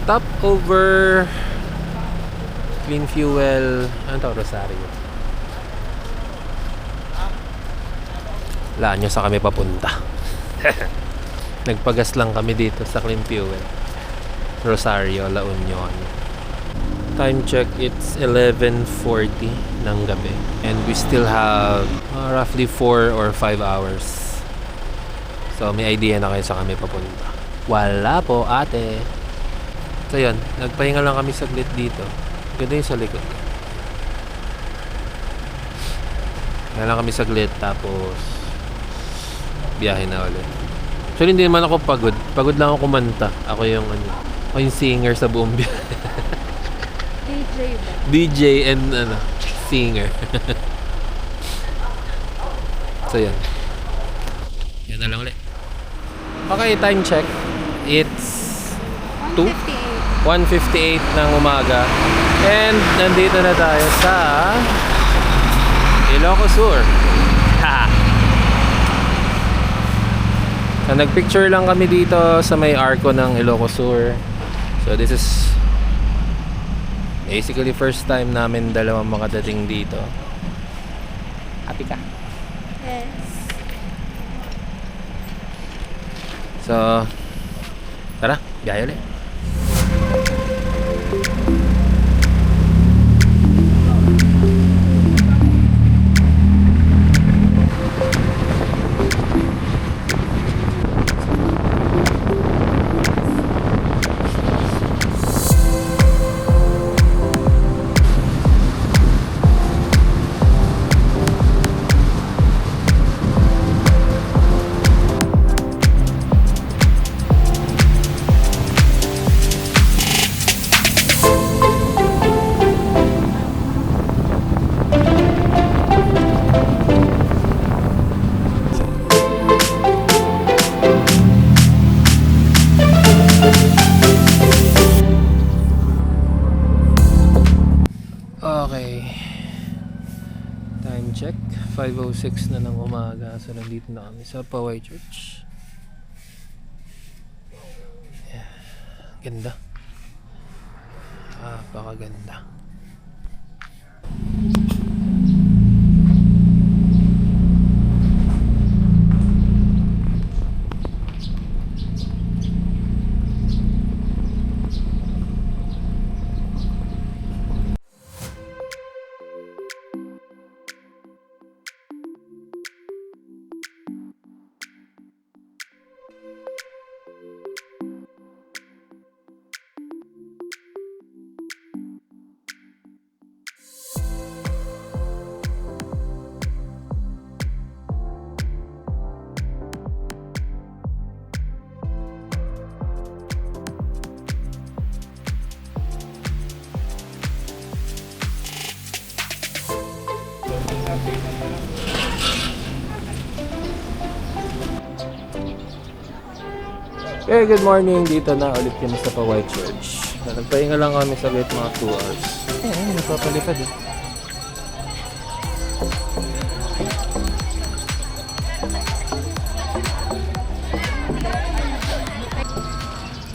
Stopover Clean Fuel. Ano to? Rosario. Wala nyo sa kami papunta. Nagpagas lang kami dito sa Clean Fuel. Rosario, La Union. Time check, it's 11:40 ng gabi. And we still have roughly 4 or 5 hours. So may idea na kayo sa kami papunta. Wala po ate. So yun, nagpahinga lang kami saglit dito. Ganda yung sa likod. Kaya lang kami saglit tapos biyahe na ulit. Actually hindi naman ako pagod. Pagod lang ako kumanta. Ako yung singer sa buong biyahe. DJ ba? DJ and singer. So yan. Yan na lang ulit. Okay, time check. It's 1:58 ng umaga. And nandito na tayo sa Ilocos Sur. Ha! So, nagpicture lang kami dito sa may arko ng Ilocos Sur. So this is basically first time namin dalawang makadating dito. Happy ka? Yes. So, tara, biyahe ulit. Okay. Time check. 5:06 na ng umaga. So, nandito na kami sa Poway Church. Yeah. Ganda. Napakaganda. Okay, good morning. Dito na ulit kami sa Poway Church. Nagpahinga lang kami sa late mga 2 hours. Ayan, nagpapalipad eh.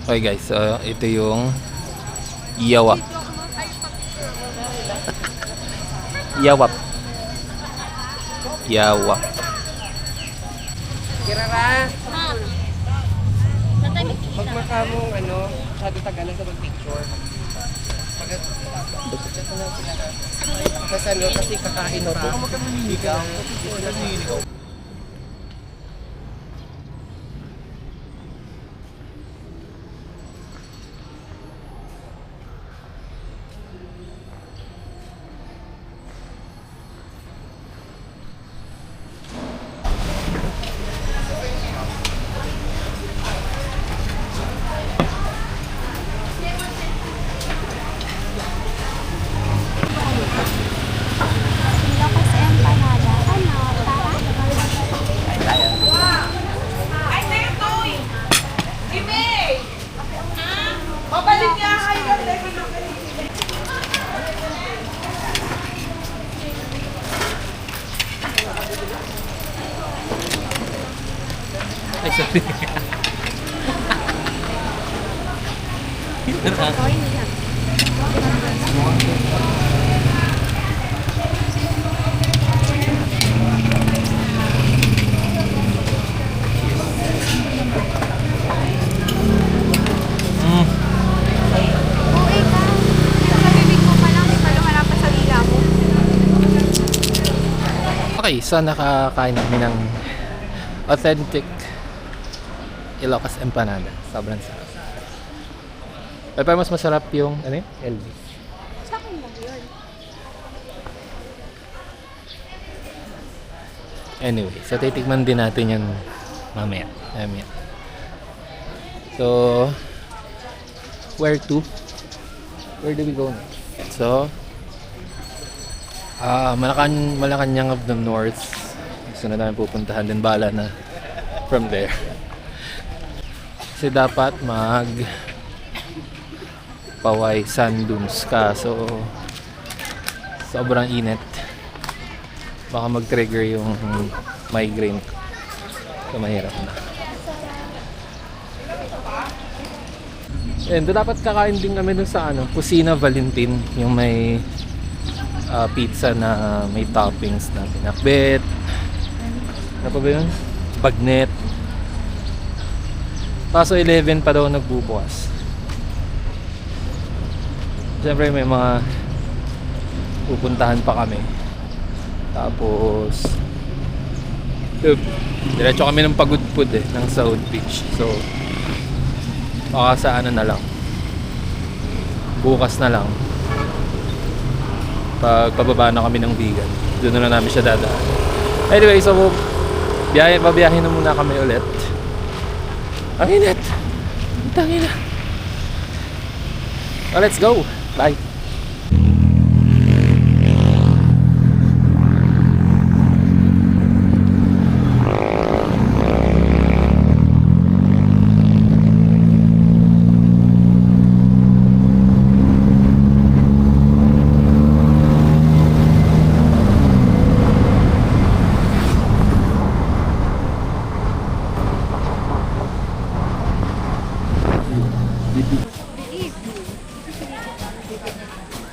Okay guys, so ito yung Yawap. Yawap. Yawap. Kirara! Pag makamong sabi tagalan sa mag-picture. Pag-chat na lang sila. Kasi kakain pa. Baka magkamanigaw. Ay, sorry. Okay na yan. Okay ka. Sa bibig mo pa lang, di pa lumalap pa sa dila mo. Okay, so nakakain kami ng authentic Ilocos empanada. Sobrang sarap. Pero mas masarap yung, ano yun? Elvis. Sa akin lang yun. Anyway, so titikman din natin yan mamaya. So, where to? Where do we go next? So, Malacanang of the North. Gusto na namin pupuntahan din. Bala na from there. Kasi dapat Paway sand dunes ka. So, sobrang init. Baka mag-trigger yung migraine. So, mahirap na. And dapat kakain din kami dun sa Kusina Valentin, yung may pizza na may toppings na pinakbet. Ano pa ba yun? Bagnet. Kaso 11 pa daw nagbubukas. Siyempre may mga pupuntahan pa kami. Tapos diretso kami ng Pagudpud ng South Beach. So baka sa na lang, bukas na lang, pag pababa na kami ng Vigan, doon na namin siya dadaan. Anyway, so babiyahin na muna kami ulit. Ang init! Ang tangin na! So let's go! Bye! Believe me.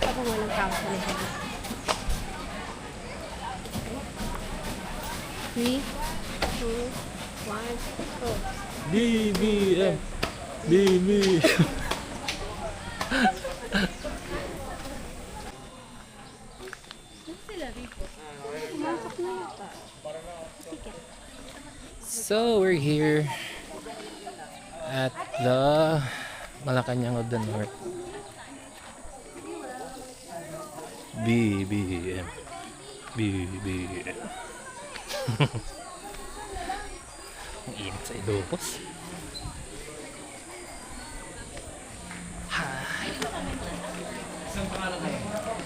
Ako walang counseling. 3, 2, 1, go. BBM! BBM! Pumasok na yata. So we're here at the Malacanang of the North. BBM. BBM. Ang init sa Ilocos. Hi.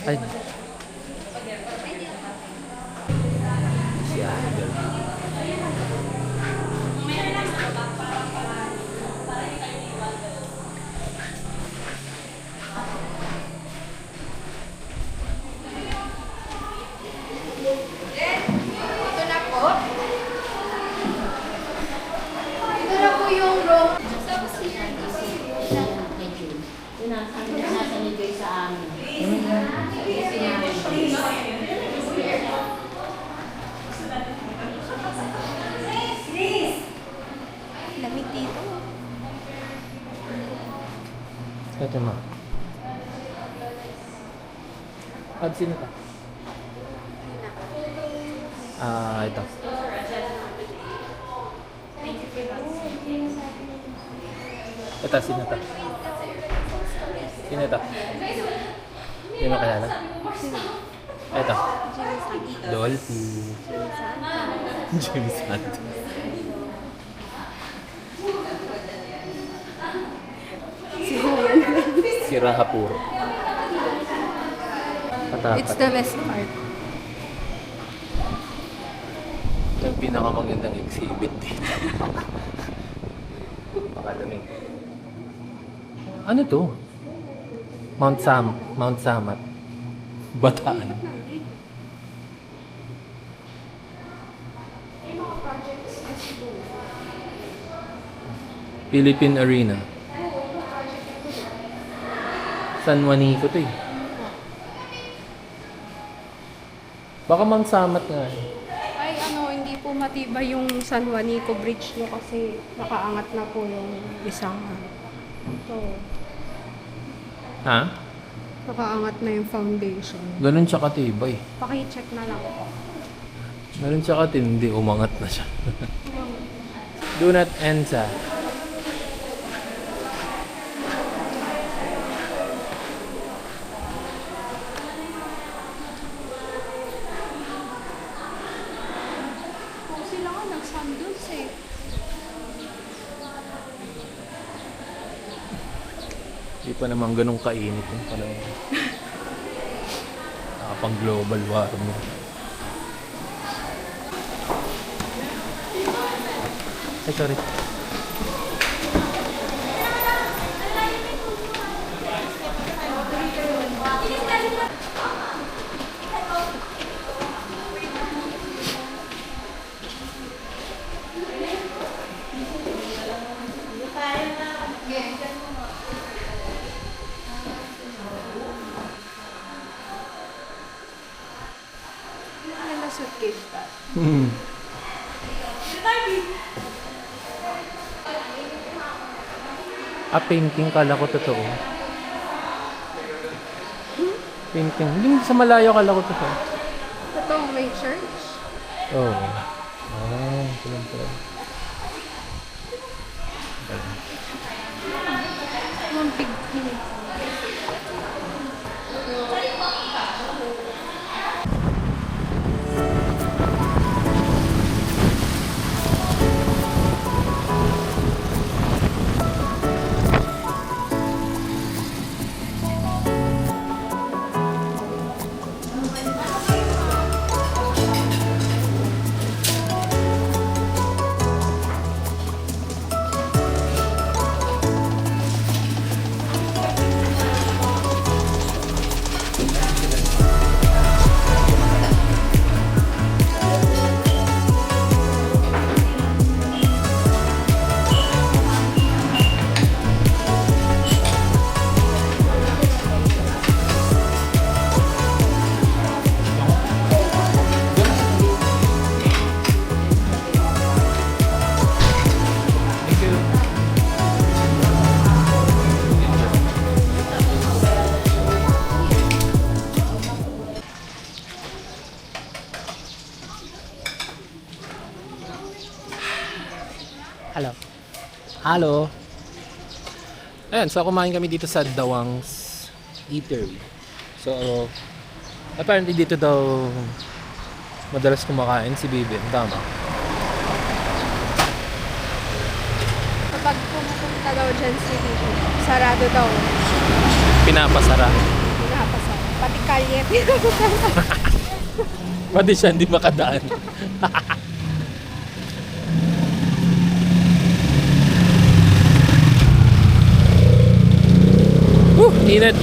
Ay. Si Idol. Ito na po. Ito na po yung room. Nasa ni Joy sa amin. Lamig dito. Ito ma. At sino ka? Ito. Ito, sino to? Sino to? Hindi mo kilala? Ito. Dolphy. James Hunt. Si Rahapuro. It's the best part. Yung pinakamagandang exhibit dito. Pakadaming. Ano to? Mount Samat. Bataan. Philippine Arena. San Juanico to eh. Baka Mount Samat nga eh. Ay, hindi po matibay yung San Juanico Bridge nyo kasi nakaangat na po yung isang So, Ha? nakaangat na yung foundation. Ganun siya katibay. Paki-check na lang po. Ganun siya katindi, umangat na siya. Do not enter. Kung sila nga nag-sandals eh. Hindi pa naman ganun kainit yung panahon. Nakapang global warming. Ay, sorry. Ano na suitcase pa? Painting, kala ko totoo. Painting. Hindi sa malayo kala ko totoo. Totoong may church? Oo. Ito lang pala. Yung big hill. Hello. Halo. Ayan, so kumain kami dito sa Dawang's Eatery. So, apparently dito daw madalas kumakain si Bibim. Tama. Kapag pumupunta daw dyan si Vivi, sarado daw. Pinapasara. Pinapasara. Pati kalye, pinapasara. Pati siya hindi makadaan. Init.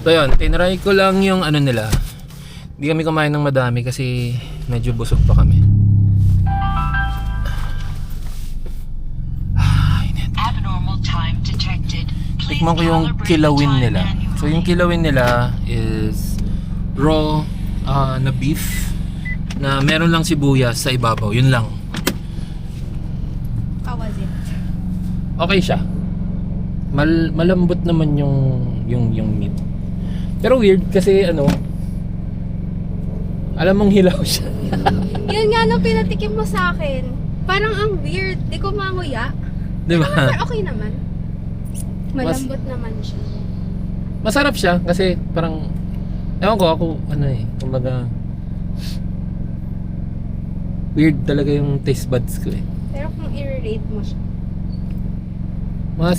So yun, tinry ko lang yung ano nila. Hindi kami kumain ng madami kasi medyo busog pa kami. Init. Abnormal time detected. Please Tikman ko yung calibrate kilawin time nila. manually. So yung kilawin nila is raw na beef na meron lang sibuyas sa ibabaw. Yun lang. How was it? Okay siya. Malambot naman yung meat. Pero weird kasi alam mong hilaw siya. Yun nga pinatikim mo sa akin. Parang ang weird. Di ko manguya. Di ba? Pero okay naman. Malambot naman siya. Masarap siya kasi parang ewan ko ako kumbaga weird talaga yung taste buds ko eh. Pero kung i-rate mo siya, Mga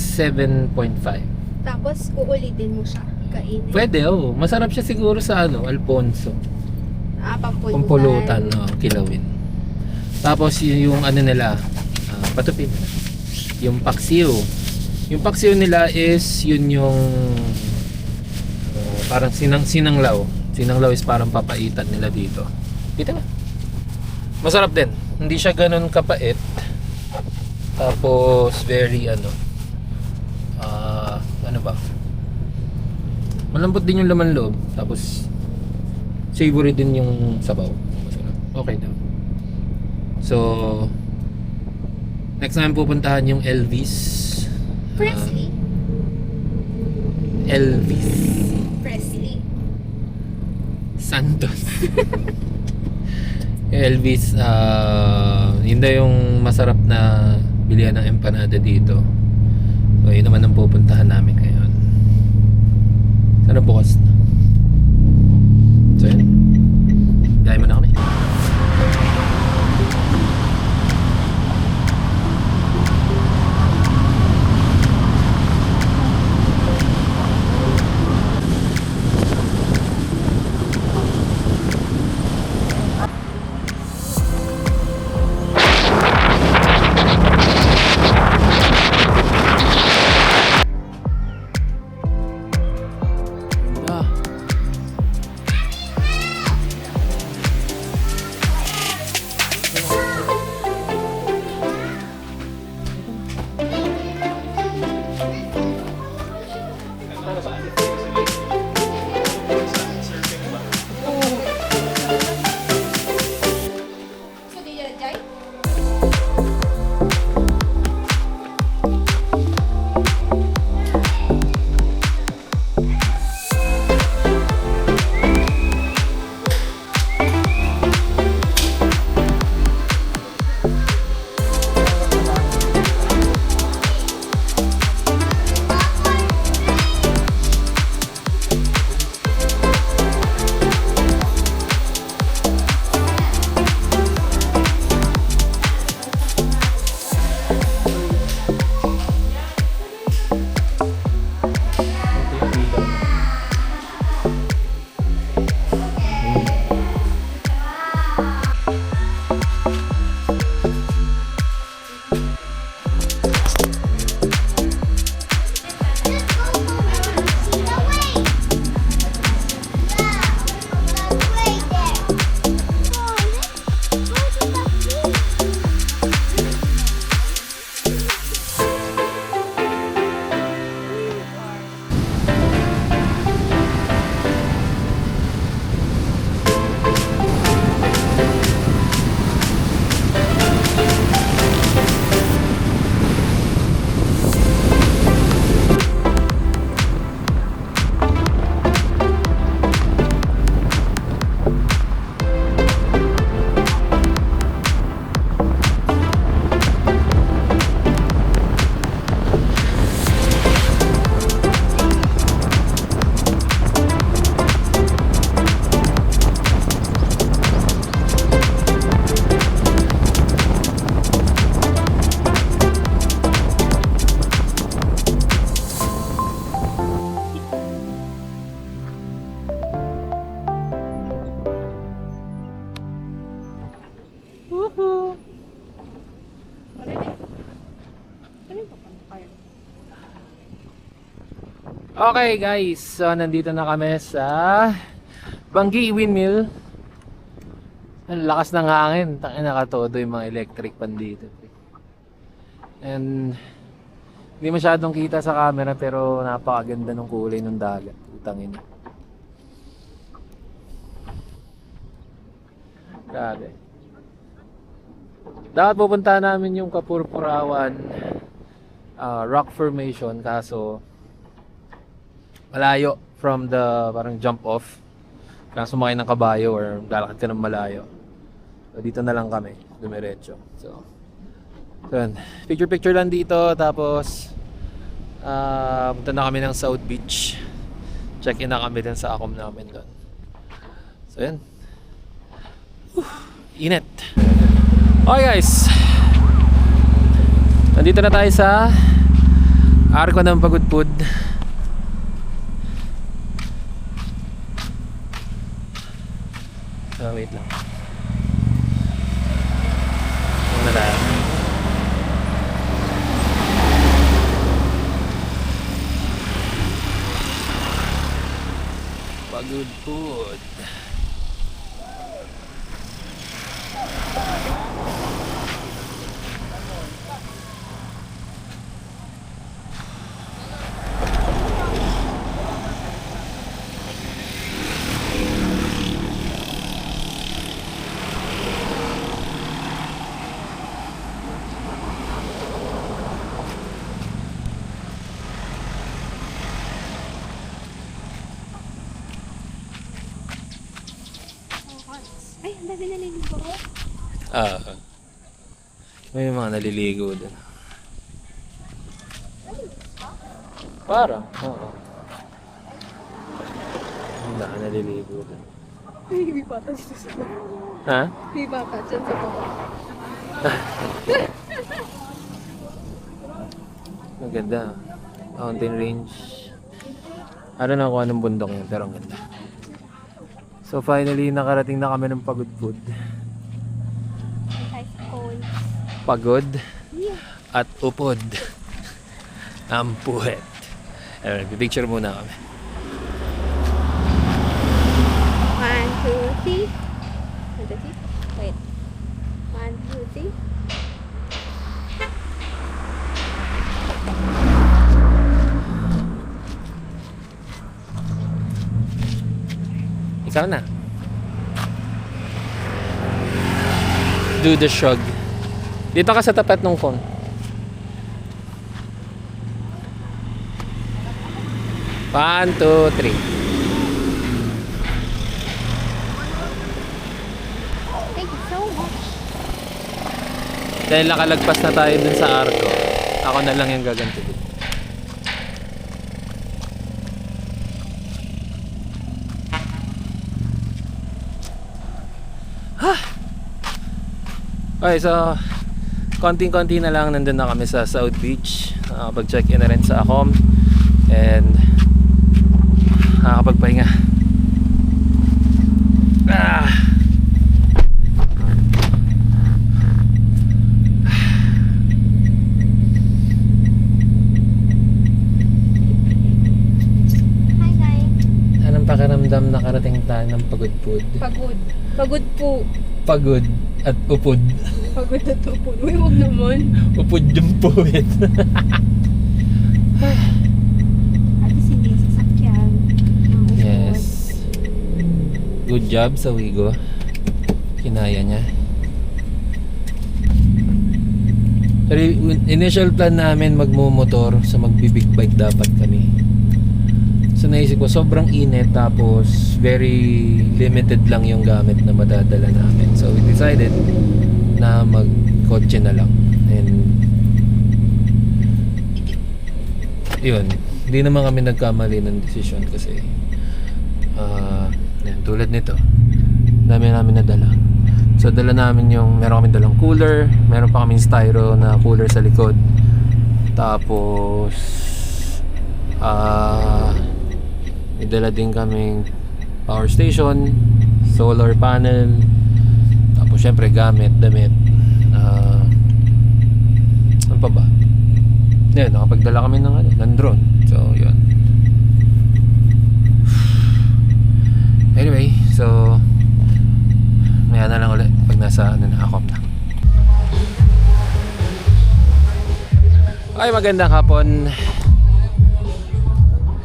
7.5. tapos uulitin mo siya, kainin. Pwede, oo. Masarap siya siguro sa Alfonso. Pampulutan. Pampulutan, kilawin. Tapos yung nila, patupin. Yung paksiw. Yung paksiw nila is yun yung parang sinanglaw. Sinanglaw is parang papaitan nila dito. Dito na. Masarap din. Hindi siya ganun kapait. Tapos very ano ba? Malambot din yung laman loob. Tapos savory din yung sabaw. Masarap. Okay daw. So next namin pupuntahan yung Elvis. Presley. Elvis Presley. Santos. Yung Elvis, yun daw yung masarap na bilihan ng empanada dito. So yun naman ang pupuntahan namin ngayon. Sana bukas na. So yun. Gaya mo na kami. Ah. So, di yan, Jai? Okay guys, so nandito na kami sa Banggi Windmill. Ang lakas ng hangin, tangin nakatodo yung mga electric pan dito. And hindi masyadong kita sa camera pero napakaganda ng kulay ng dagat. Utangin. Grabe. Dapat pupuntahan namin yung Kapurpurawan rock formation kaso malayo from the parang jump off. Kailangan sumakay ng kabayo or lalakad ka ng malayo. So dito na lang kami, dumiretso. So yun. Picture lang dito tapos punta na kami ng South Beach. Check-in na kami din sa Acom namin doon. So yun. Init. Okay guys. Nandito na tayo sa Arko ng Pagudpud. So wait lang. Muna tayo. Pagudpud. Ay, ang dami naliligo. May mga naliligo doon. Parang, oo. Ang dami naliligo doon. Ay, may bata dito sa baba. Ha? May bata dyan sa baba. Maganda. Mountain range. I don't know kung anong bundok yun, pero ang ganda. So finally, nakarating na kami ng Pagod Food. Ice cold. Pagod Yeah. at upod. Ang puwet. Ayun, pipicture muna kami. 1, 2, 3. 1, 2, 3. Wait. 1, 2, 3. Ikaw na. Do the shrug. Dito ka sa tapat ng phone. One, two, three. Thank you so much. Dahil nakalagpas na tayo dun sa arko, ako na lang yung gaganti dito. Okay, so konting-konti na lang nandun na kami sa South Beach. Nakakapag-check-in na rin sa Acom and nakakapagpahinga. Hi, guys. Anong pakiramdam nakarating tayo ng Pagod Food? Pagod. Pagod po. Pagod at upod. Pagod na to po. Uy, huwag naman. Upod yung puwet. At least hindi sasakyan. Ang upod. Yes. Good job sa Wigo. Kinaya niya. Pero initial plan namin magmumotor sa magbibig bike dapat kami. So naisip ko sobrang init tapos very limited lang yung gamit na madadala namin. So we decided na magkotse na lang. And yun, hindi naman kami nagkamali ng desisyon kasi yan, tulad nito dami namin nadala. So dala namin yung, meron kami dalang cooler, meron pa kaming styro na cooler sa likod, tapos may dala din kaming power station, solar panel, tapos syempre gamit, damit, ano pa ba? Yan, nakapagdala kami ng drone. So yun. Anyway, so maya na lang ulit pag nasa Acom na. Ay, magandang hapon.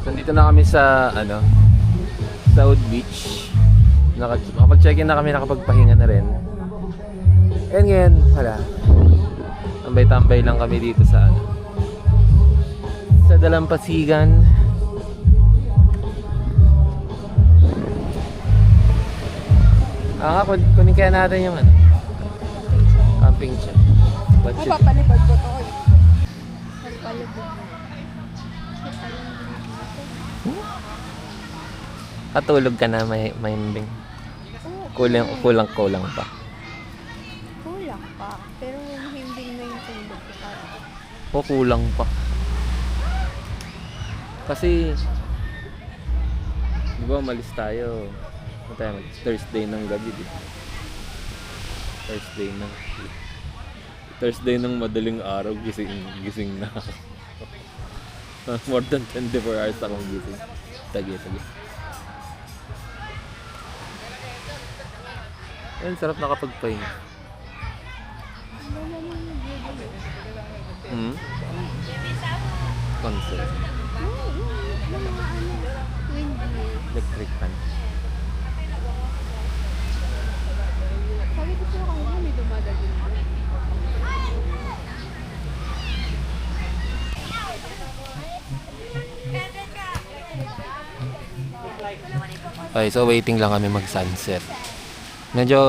So dito na kami sa South Beach. Nakapag-check-in na kami, nakapagpahinga na rin. And ngayon, wala. Tambay-tambay lang kami dito sa Dalampasigan. Kunin kaya natin yung camping chair. Ay, papalipad ko to. Papalipad. Katulog ka na, may mbing. Kulang pa. Kulang pa. Pero hindi na yung tundog ko parang. O kulang pa. Kasi di ba umalis tayo? Ano tayo umalis? Thursday ng gabi, di ba? Thursday ng madaling araw, gising na ako. More than 24 hours akong gising. Sige. Ayun, sarap nakapagpahinga. Concert. Electric fan. Sabi ko sila kanina may dumadagin. Okay, so waiting lang kami mag-sunset. Medyo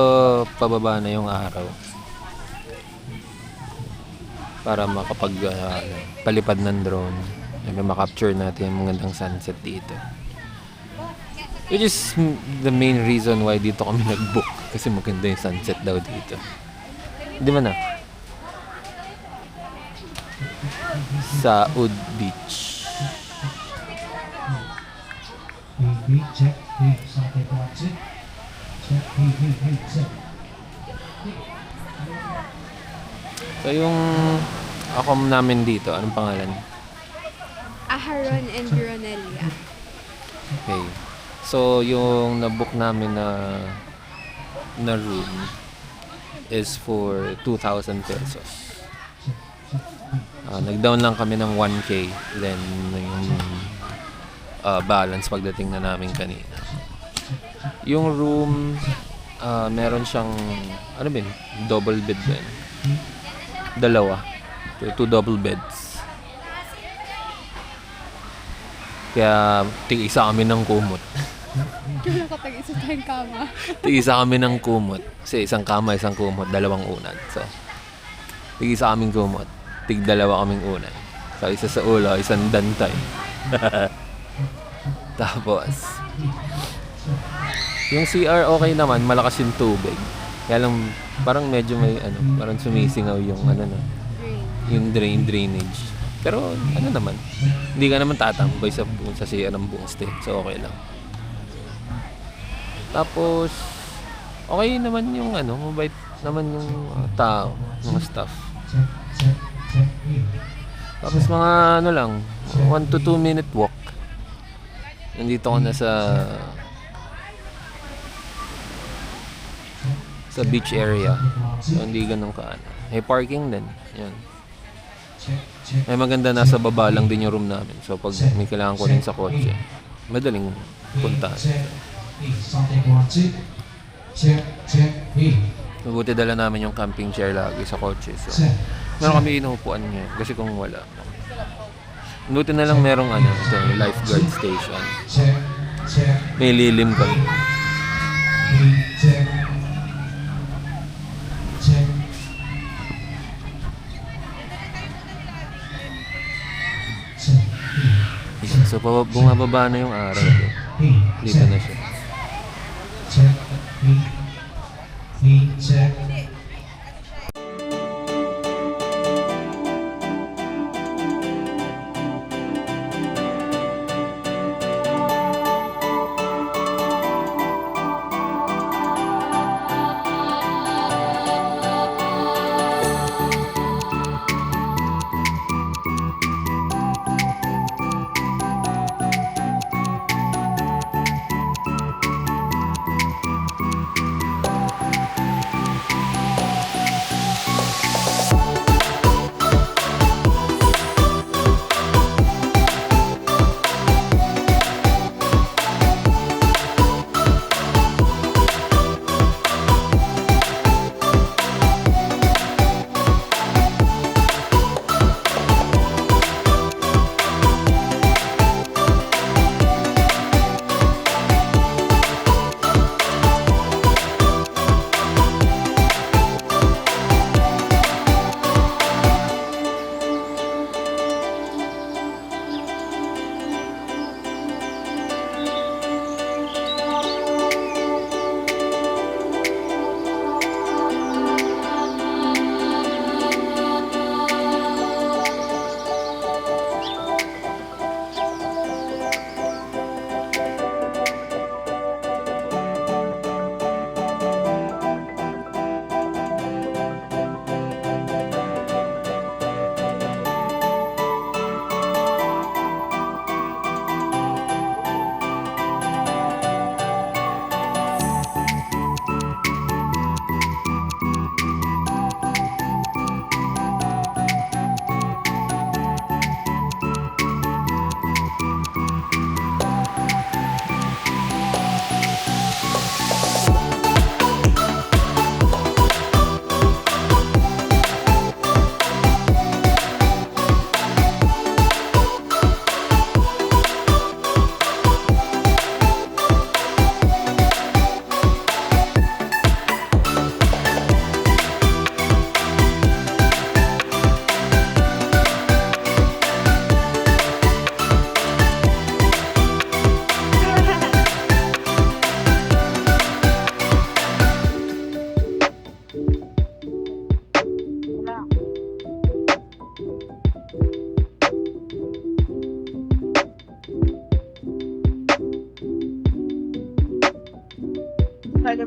pababa na yung araw. Para makapag palipad ng drone. Siyempre makapture natin yung magandang sunset dito. Which is the main reason why dito kami nag-book. Kasi maganda yung sunset daw dito. Di ba na? Sa Oud Beach. Check, something wants it. Check, check. So yung accom namin dito, anong pangalan? Aharon and Ronnelia. Okay. So yung na-book namin na room is for 2,000 pesos. Nag-down lang kami ng 1K, then yung balance pagdating na namin kanina. Yung room, meron siyang, ano ba yun? Double bed ba yun? Dalawa. 2 double beds. Kaya, tig-isa kami ng kumot. Kaya nakatag-isa tayong kama. Tig-isa kami ng kumot. Kasi isang kama, isang kumot, dalawang unan. So, tig-isa kaming kumot. Tig-dalawa kaming unan. So, isa sa ulo, isang dantay. Tapos, yung CR okay naman, malakas yung tubig. Kaya lang, parang medyo may, parang sumisingaw yung, yung drainage. Pero, naman, hindi ka naman tatambay sa CR ng buong stay. So, okay lang. Tapos, okay naman yung, mabait naman yung tao, mga staff. Tapos, mga, lang, 1 to 2 minute walk. Nandito ko na sa beach area. So, hindi ganun ka. May parking din. Yan. May maganda, nasa baba lang din yung room namin. So, pag may kailangan ko rin sa kotse, madaling punta. Mabuti dala namin yung camping chair lagi sa kotse. So, meron kami inuupuan ngayon. Kasi kung wala, buti na lang merong ito, lifeguard station. May lilim kami. So, bumababa na yung araw. Dito na siya. Check.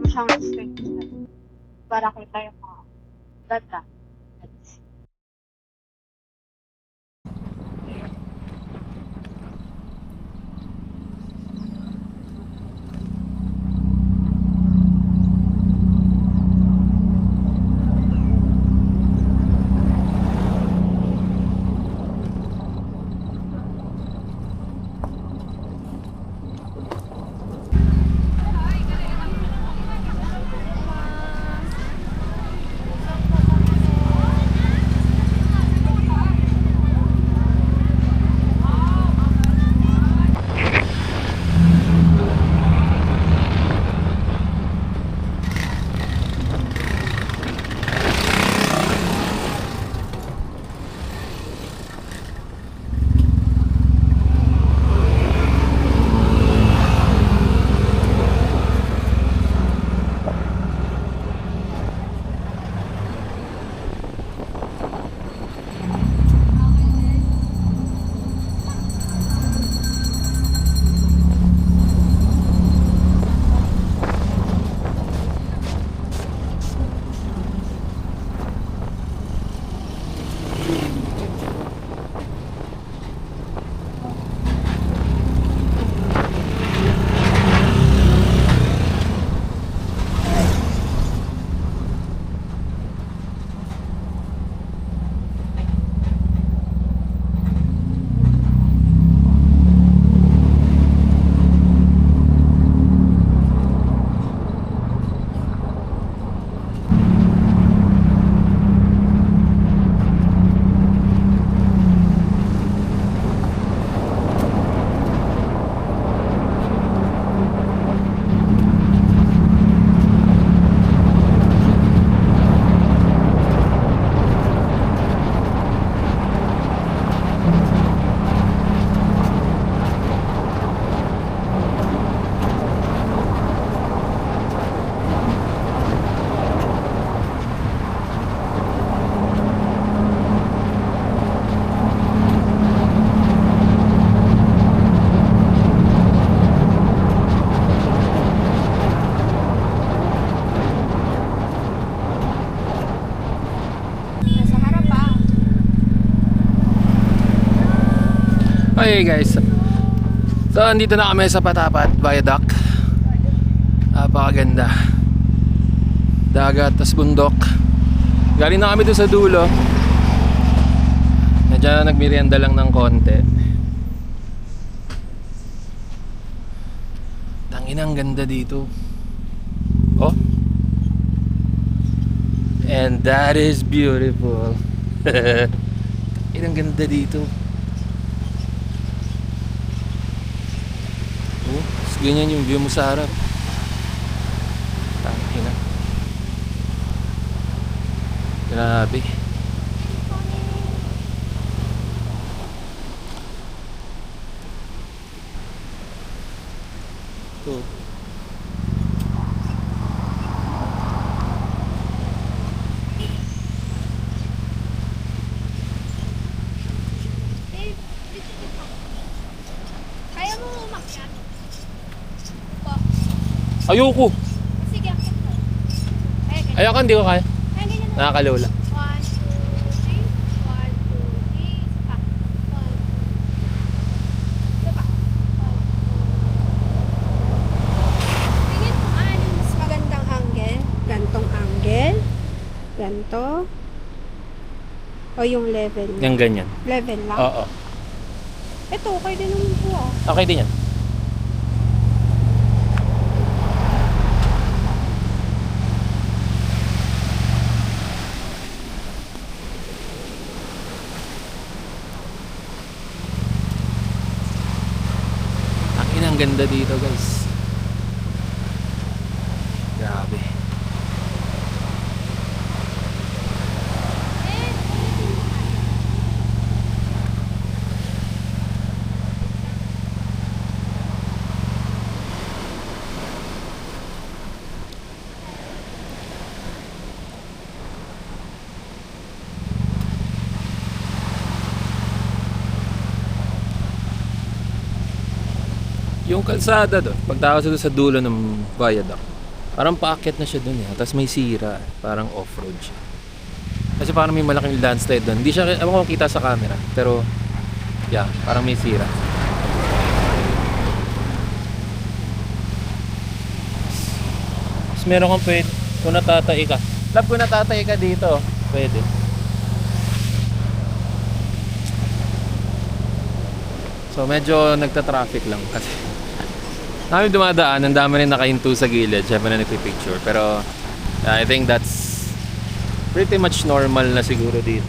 mo siyang screenshot para kita yung mga data. Okay guys, so andito na kami sa Patapat Viaduct. Napakaganda, dagat tas bundok. Galing na kami doon sa dulo. Nadyan na nagmerienda lang ng konti. Tanginang ganda dito. Oh, and that is beautiful. Inang ganda dito. Oh, ganyan yung view mo sa harap. Tangina. Grabe. Ito. Kaya mo umakyat? Po. Ayoko. Sige, akyat mo. Ayoko, hindi ko kaya. Kaya ganyan lang. Nakakalula. 1, 2, 3. 1, 2, 3. Pa. 1. Ito pa. 1, 2. Tingin mo ano mas magandang angle? Gantong angle? Ganto? O yung level? Yung ganyan. Level lang? Oo. Ito, okay din naman po ah. Okay din yan. Ang ganda dito guys. Grabe. Yung kalsada doon, pagtapos doon sa dulo ng viaduct, Parang paakyat na siya dun eh. Tapos may sira. Parang off-road siya. Kasi parang may malaking landslide dun. Hindi siya, ewan ko kita sa camera. Pero, yeah, parang may sira. Tapos meron kang pwede, kung natatay ka. Love, kung natatay ka dito, pwede. So medyo nagta-traffic lang kasi namin dumadaan, ang dami rin nakahinto sa gilid, syempre na nagpipicture. Pero I think that's pretty much normal na siguro dito.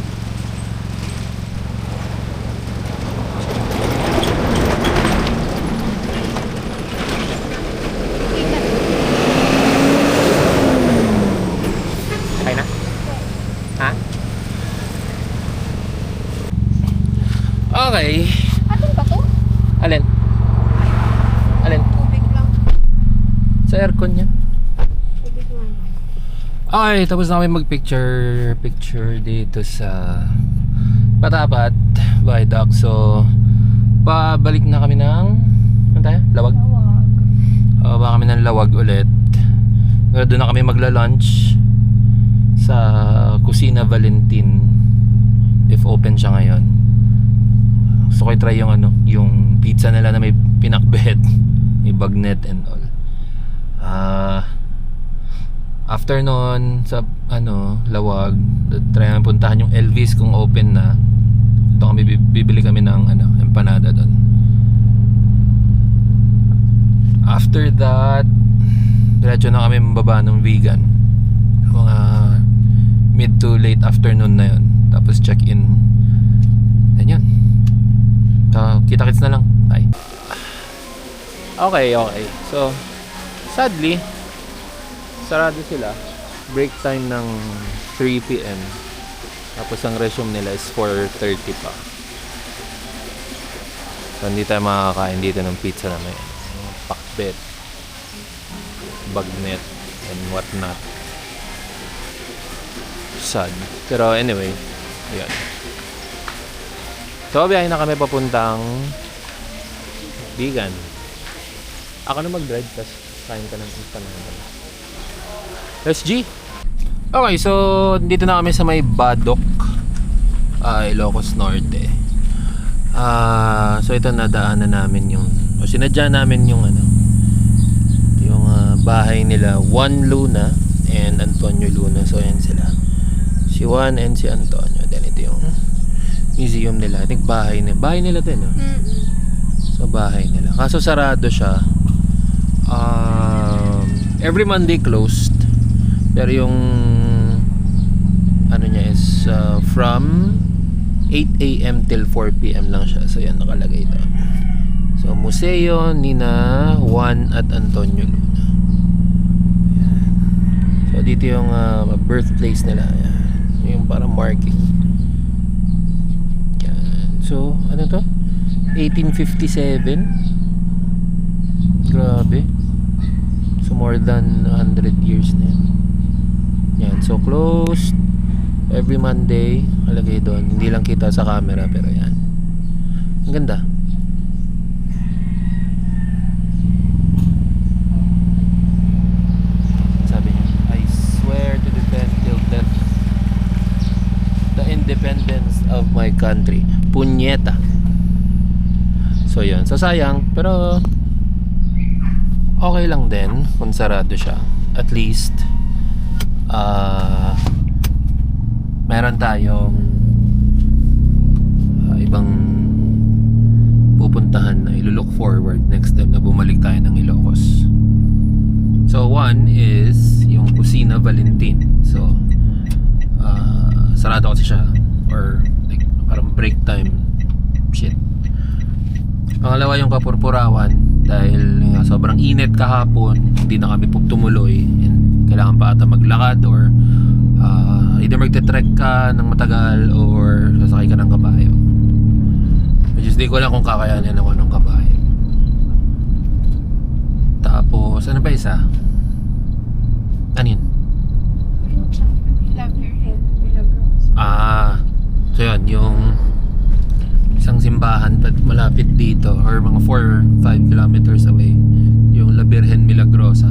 Okay na? Ha? Okay. Atin ba to? Alin? Alin? Tubig lang. Sa aircon yan. Tubig lang. Okay, tapos na kami mag-picture dito sa Patapat Viaduct. So, pabalik na kami ng ano tayo? Lawag? Baka kami ng Lawag ulit. Doon na kami magla-lunch sa Kusina Valentin if open siya ngayon. Gusto ko i-try yung ano, yung pizza nila na may pinakbet, may bagnet and all. After nun sa ano, Lawag, try namin puntahan yung Elvis kung open na. Ito kami bibili kami ng ano, empanada doon. After that, diretso na kami mababa ng Vegan. Mga mid to late afternoon na yun. Tapos check-in. And yun. Kita-kits na lang. Bye. Okay. So, sadly, sarado sila. Break time ng 3 PM. Tapos ang resume nila is 4:30 pa. So, hindi tayo makakain dito ng pizza na may pakbet, bagnet, and whatnot. Sad. Pero anyway, ayan. So, biyahe na kami papuntang Vegan. Ako na mag-drive, tapos kain ka ng empanada. Let's G! Okay, so dito na kami sa may Badok, Ilocos Norte. So ito nadaanan namin yung, o sinadya namin yung ano, yung bahay nila Juan Luna and Antonio Luna. So ayan sila, si Juan and si Antonio. Then ito yung museum nila. I think bahay nila din, no? So bahay nila. Kaso sarado siya. Every Monday closed. Pero yung ano niya is from 8 AM till 4 PM lang siya. So yan nakalagay doon. So museo nina Juan at Antonio Luna. Ayan. So dito yung birthplace nila. Ayan. Yung parang marking. So, ano to? 1857. Grabe. So, more than 100 years na yan. Yan. So, closed every Monday. Alagay doon. Hindi lang kita sa camera, pero yan. Ang ganda. Sabi niya, I swear to defend till death the independence of my country. Punyeta. So yun. So sayang, pero okay lang din kung sarado siya. At least meron tayong ibang pupuntahan na ilulook forward next time na bumalik tayo ng Ilocos. So one is yung Kusina Valentin. So sarado kasi siya, or like parang break time shit. Pangalawa yung Kapurpurawan, dahil nga sobrang init kahapon, hindi na kami tumuloy and kailangan pa ata maglakad or either magte-trek ka ng matagal or sasakay ka ng kabayo, which is di ko lang kung kakayanin ako ng kabayo. Tapos ano pa isa? Ano yun? Love your head, Milagros. So yun, yung isang simbahan malapit dito or mga 4-5 kilometers away, yung La Virgen Milagrosa.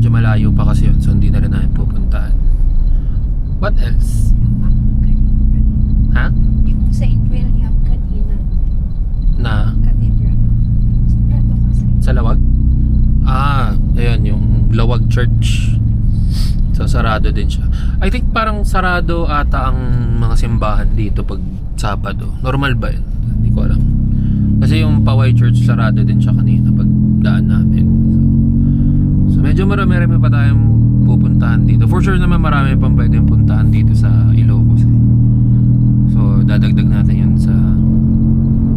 Medyo malayo pa kasi yun, so hindi na rin namin pupuntahan. What else? Ha? Yung St. William kanina. Na? Cathedral. Sigurado kasi. Sa Lawag? Ayan, yung Lawag Church. So, sarado din siya. I think parang sarado ata ang mga simbahan dito pag Sabado. Normal ba yun? Hindi ko alam. Kasi yung Paway Church, sarado din siya kanina pag daan namin. So medyo marami pa tayong pupuntahan dito. For sure naman marami pang pwedeng puntahan dito sa Ilocos. So, dadagdag natin yun sa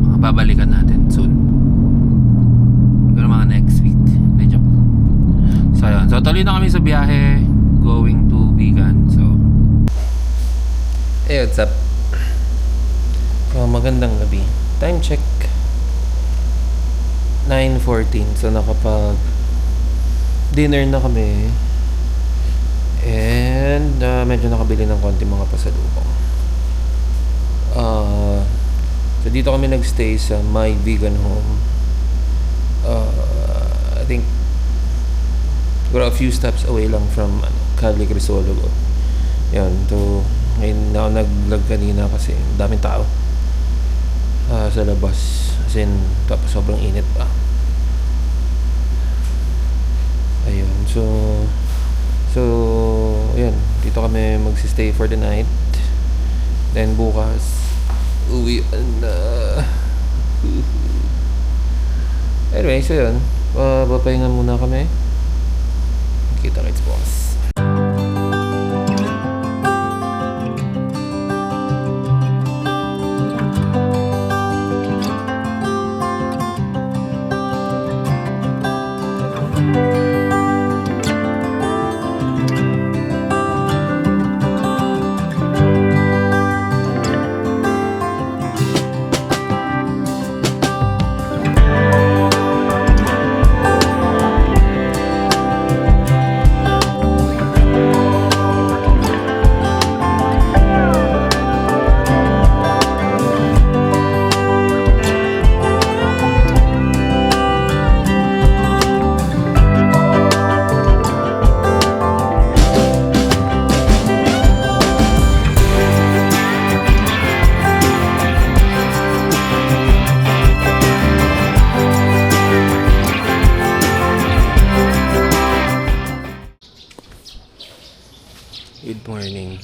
mga babalikan natin soon. Pero mga next week. Medyo. So, yun. So, tuloy na kami sa biyahe going to Bigan. So, hey, what's up? So, magandang gabi. Time check 9:14. So, nakapag dinner na kami. And medyo nakabili ng konti mga pasalubong. So dito kami nagstay sa My Vegan Home. I think we're a few steps away lang from Cali Crisologo. Yan, to ngayon na ako nag-vlog kanina kasi daming tao sa labas. As in, tapos sobrang init pa. Ayun, so ayan, dito kami magsistay for the night. Then bukas uwi na. Anyway, so yun, papahinga muna kami. Kita-kits bukas. Good morning.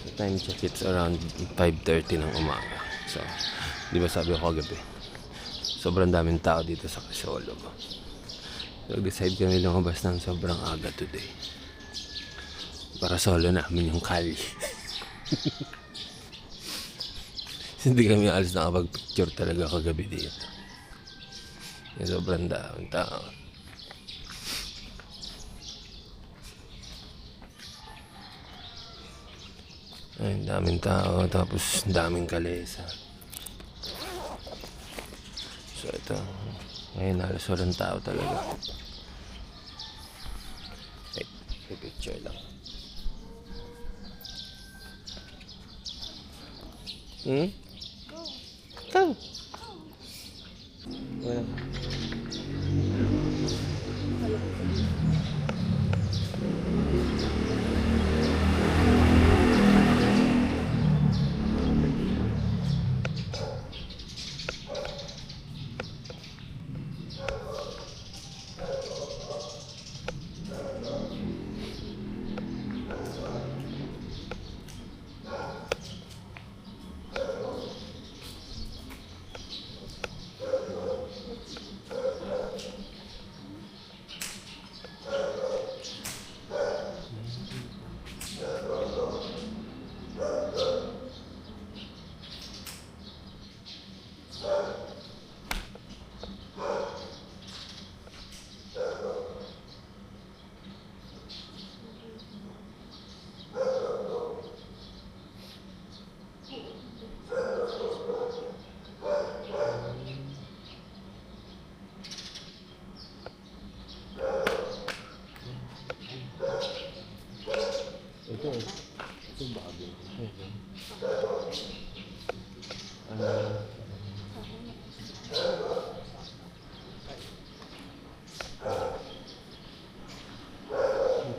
So, time check, it's around 5:30 ng umaga. So, di ba sabi ko kagabi, sobrang daming tao dito sa Crisologo. So, decide kami lumabas ng sobrang aga today. Para solo namin yung Cali. Hindi kami alis nakapag-picture talaga kagabi dito. Sobrang daming tao. Ay, daming tao, tapos daming kalesa. So ito, ngayon halos walang tao talaga. Ay, picture lang. Go! Well,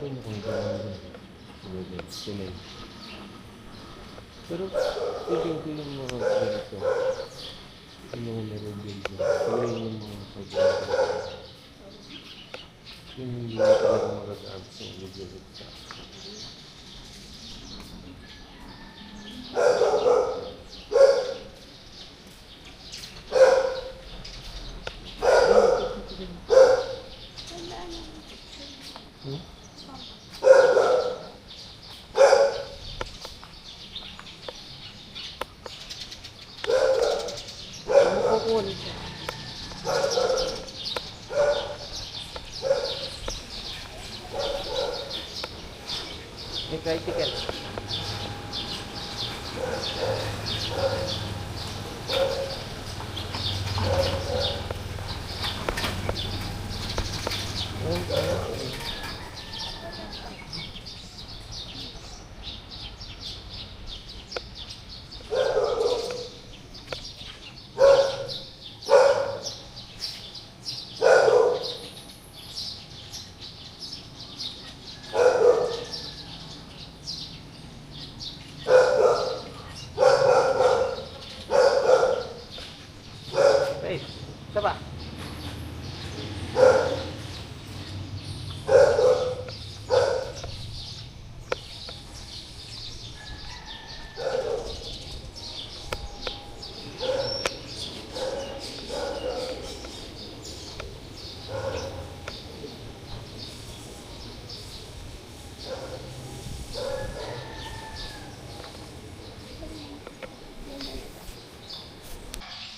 Kung tuloy. Pero feeling ko yung mga ganito, yung mga meron dito, tuloy yung mga pag-ganito. Yung hindi na talaga mag-abs yung video sa May try ticket. Wait, isa pa.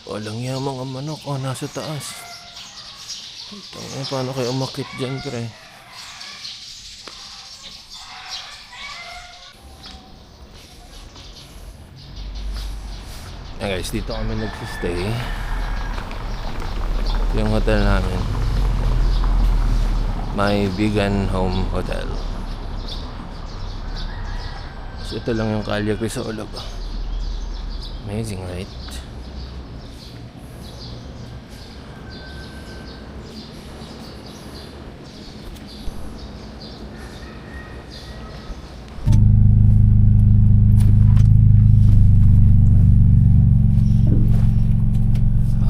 Walang yung mga manok, nasa taas. Paano kayo umakit dyan, pre? Guys, dito kami nagsistay. Ito yung hotel namin. My Vegan Home Hotel. So ito lang yung Calle Crisoolo ba? Amazing, right?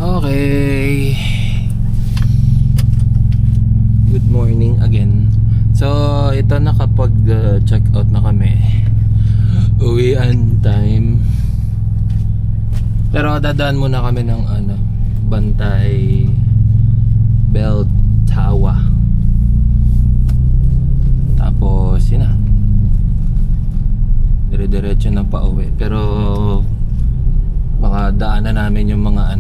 Okay. Good morning again. So, ito nakapag-check out na kami. Uwian time. Pero dadaan muna kami ng Bantay Bell Tawa. Tapos, yun na. Dire-diretso na pa uwi. Pero makadaanan namin yung mga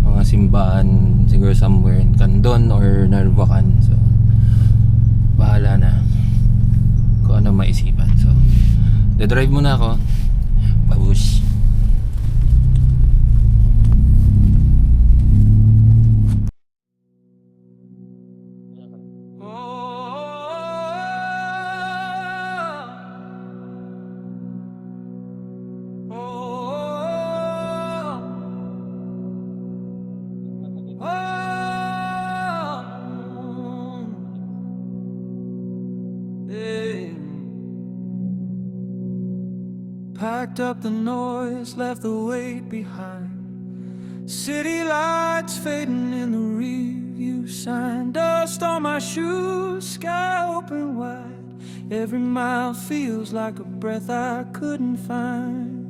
mga simbahan siguro somewhere in Candon or Narvacan. So bahala na kung ano maisipan. So de-drive muna ako. Babush. Packed up the noise, left the weight behind. City lights fading in the rearview sign. Dust on my shoes, sky open wide. Every mile feels like a breath I couldn't find.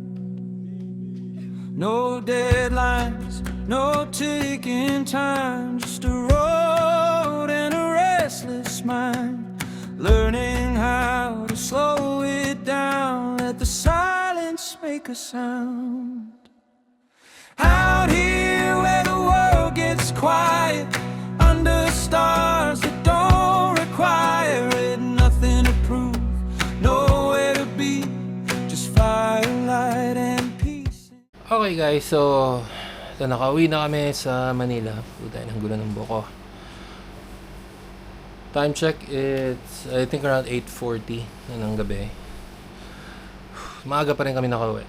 No deadlines, no ticking time. Just a road and a restless mind. Learning how to slow it down. Let the silence make a sound. Out here where the world gets quiet, under stars that don't require it. Nothing to prove, nowhere to be, just firelight and peace. Okay guys, so ito, nakauwi na kami sa Manila. Puta, ng gulo ng buko. Time check, it's I think around 8:40 na ng gabi. Maaga pa rin kami nakauwi.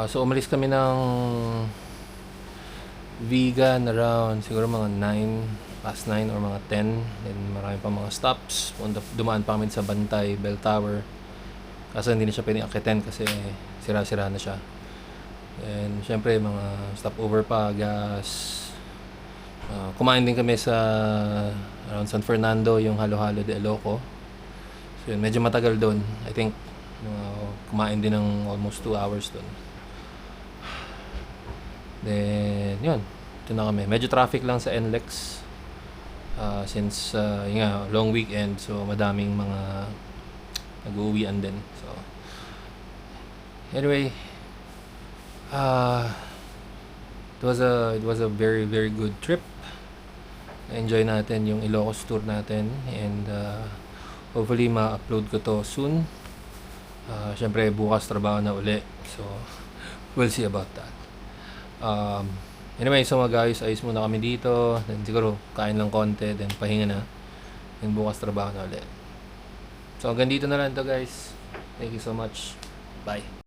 So umalis kami ng Vegan around siguro mga 9 past 9 or mga 10. Then marami pa mga stops. Dumaan pa kami sa Bantay, Bell Tower. Kaso hindi na siya pwedeng akitin kasi sira-sira na siya. And syempre mga stopover pa, gas. Kumain din kami sa around San Fernando, yung Halo-Halo de Iloco. So yun, medyo matagal doon. I think kumain din ng almost 2 hours doon. Then yun, ito na kami. Medyo traffic lang sa NLEX. Since yun nga, long weekend, so madaming mga nag-uuwian din. So anyway, it was a very very good trip. Enjoy natin yung Ilocos tour natin, and hopefully ma-upload ko to soon. Syempre bukas trabaho na uli, so we'll see about that. Anyway, so mga guys, ayos muna kami dito. Then siguro kain lang konti, then pahinga na. Then bukas trabaho na ulit. So hanggang dito na lang to guys. Thank you so much. Bye.